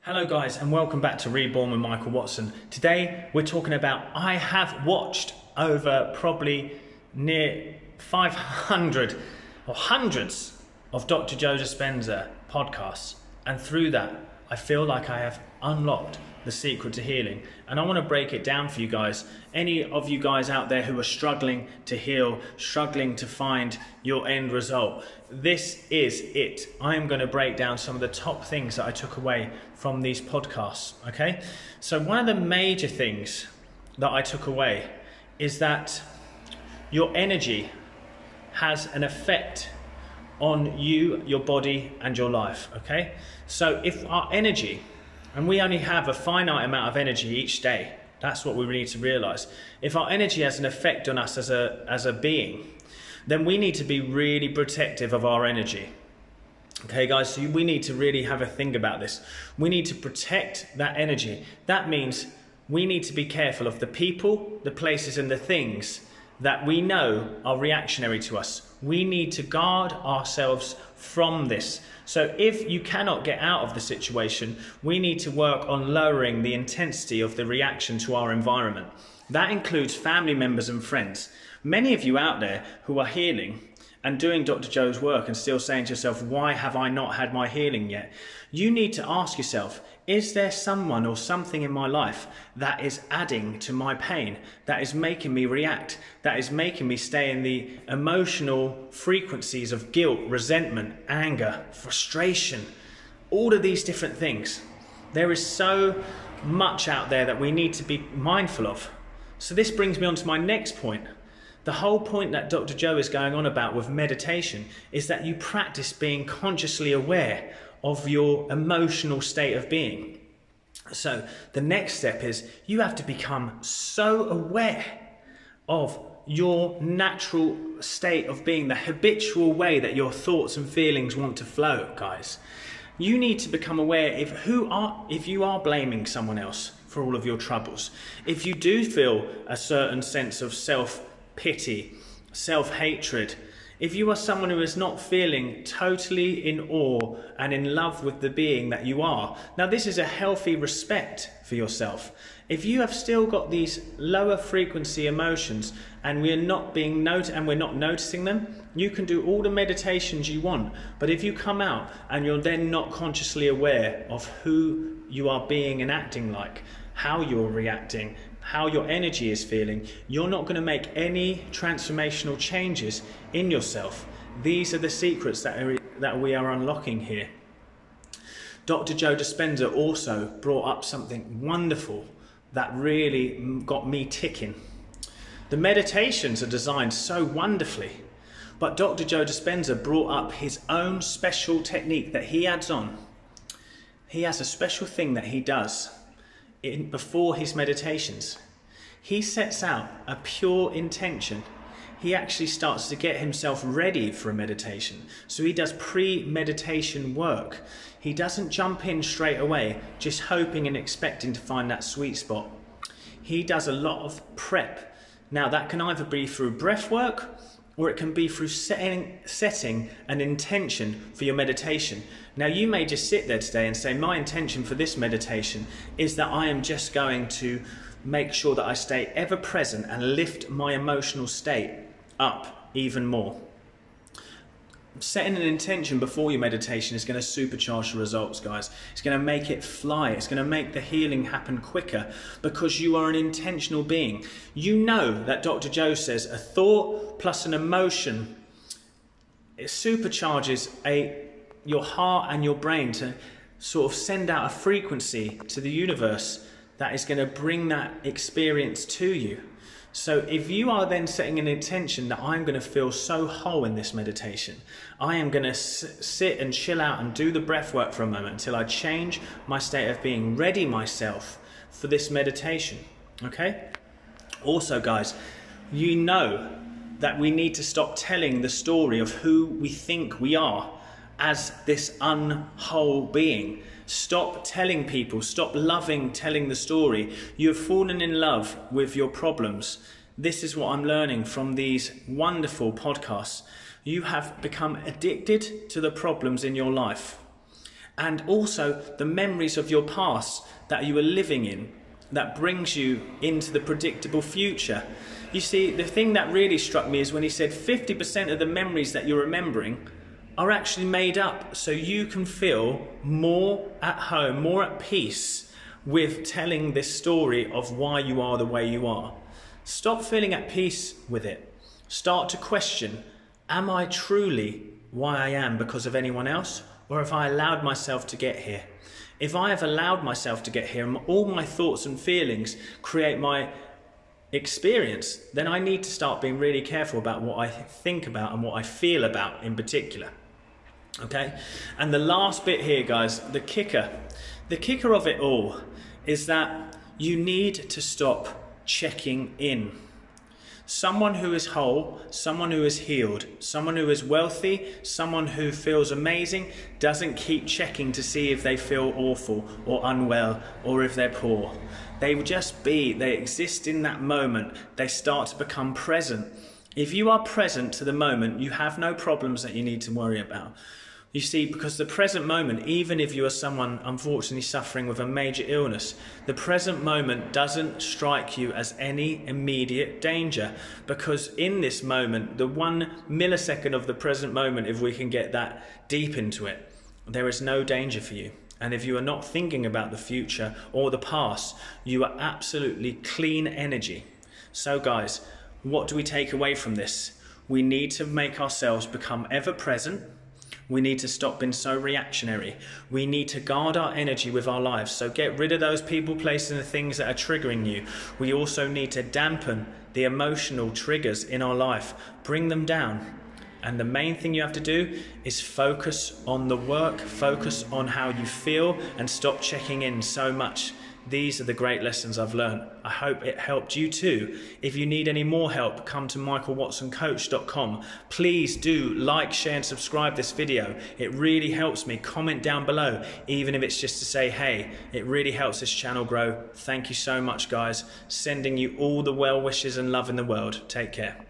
Hello guys and welcome back to Reborn with Michael Watson. Today we're talking about, I have watched over probably near 500 or hundreds of Dr. Joe Dispenza podcasts, and through that I feel like I have unlocked the secret to healing, and I want to break it down for you guys. Any of you guys out there who are struggling to heal, struggling to find your end result, this is it. I am going to break down some of the top things that I took away from these podcasts, okay? So one of the major things that I took away is that your energy has an effect on you, your body, and your life, okay? So if our energy, and we only have a finite amount of energy each day, that's what we need to realize. If our energy has an effect on us as a being, then we need to be really protective of our energy. Okay guys, so we need to really have a think about this. We need to protect that energy. That means we need to be careful of the people, the places and the things that we know are reactionary to us. We need to guard ourselves from this. So if you cannot get out of the situation, we need to work on lowering the intensity of the reaction to our environment. That includes family members and friends. Many of you out there who are healing and doing Dr. Joe's work and still saying to yourself, why have I not had my healing yet? You need to ask yourself, is there someone or something in my life that is adding to my pain, that is making me react, that is making me stay in the emotional frequencies of guilt, resentment, anger, frustration, all of these different things? There is so much out there that we need to be mindful of. So this brings me on to my next point. The whole point that Dr. Joe is going on about with meditation is that you practice being consciously aware of your emotional state of being. So the next step is you have to become so aware of your natural state of being, the habitual way that your thoughts and feelings want to flow, guys. You need to become aware if you are blaming someone else for all of your troubles, if you do feel a certain sense of self-pity, self-hatred, if you are someone who is not feeling totally in awe and in love with the being that you are. Now this is a healthy respect for yourself. If you have still got these lower frequency emotions and we're not noticing them, you can do all the meditations you want. But if you come out and you're then not consciously aware of who you are being and acting like, how you're reacting, how your energy is feeling, you're not going to make any transformational changes in yourself. These are the secrets that we are unlocking here. Dr. Joe Dispenza also brought up something wonderful that really got me ticking. The meditations are designed so wonderfully, but Dr. Joe Dispenza brought up his own special technique that he adds on. He has a special thing that he does before his meditations. He sets out a pure intention. He actually starts to get himself ready for a meditation. So he does pre-meditation work. He doesn't jump in straight away, just hoping and expecting to find that sweet spot. He does a lot of prep. Now that can either be through breath work, or it can be through setting an intention for your meditation. Now you may just sit there today and say, my intention for this meditation is that I am just going to make sure that I stay ever present and lift my emotional state up even more. Setting an intention before your meditation is going to supercharge the results, guys. It's going to make it fly. It's going to make the healing happen quicker because you are an intentional being. You know that Dr. Joe says a thought plus an emotion, it supercharges your heart and your brain to sort of send out a frequency to the universe that is going to bring that experience to you. So if you are then setting an intention that I'm going to feel so whole in this meditation, I am going to sit and chill out and do the breath work for a moment until I change my state of being, ready myself for this meditation, okay? Also guys, you know that we need to stop telling the story of who we think we are as this unwhole being. Stop telling people, stop telling the story. You have fallen in love with your problems. This is what I'm learning from these wonderful podcasts. You have become addicted to the problems in your life. and also the memories of your past that you were living in that brings you into the predictable future. You see, the thing that really struck me is when he said 50% of the memories that you're remembering are actually made up, so you can feel more at home, more at peace with telling this story of why you are the way you are. Stop feeling at peace with it. Start to question, am I truly why I am because of anyone else, or have I allowed myself to get here? If I have allowed myself to get here and all my thoughts and feelings create my experience, then I need to start being really careful about what I think about and what I feel about in particular. Okay? And the last bit here, guys, the kicker of it all is that you need to stop checking in. Someone who is whole, someone who is healed, someone who is wealthy, someone who feels amazing, doesn't keep checking to see if they feel awful or unwell or if they're poor. They just be, they exist in that moment. They start to become present. If you are present to the moment, you have no problems that you need to worry about. You see, because the present moment, even if you are someone unfortunately suffering with a major illness, the present moment doesn't strike you as any immediate danger, because in this moment, the 1 millisecond of the present moment, if we can get that deep into it, there is no danger for you. And if you are not thinking about the future or the past, you are absolutely clean energy. So guys, what do we take away from this? We need to make ourselves become ever present. We need to stop being so reactionary. We need to guard our energy with our lives. So get rid of those people, places and the things that are triggering you. We also need to dampen the emotional triggers in our life. Bring them down. And the main thing you have to do is focus on the work, focus on how you feel, and stop checking in so much. These are the great lessons I've learned. I hope it helped you too. If you need any more help, come to michaelwatsoncoach.com. Please do like, share and subscribe this video. It really helps me. Comment down below, even if it's just to say, hey, it really helps this channel grow. Thank you so much, guys. Sending you all the well wishes and love in the world. Take care.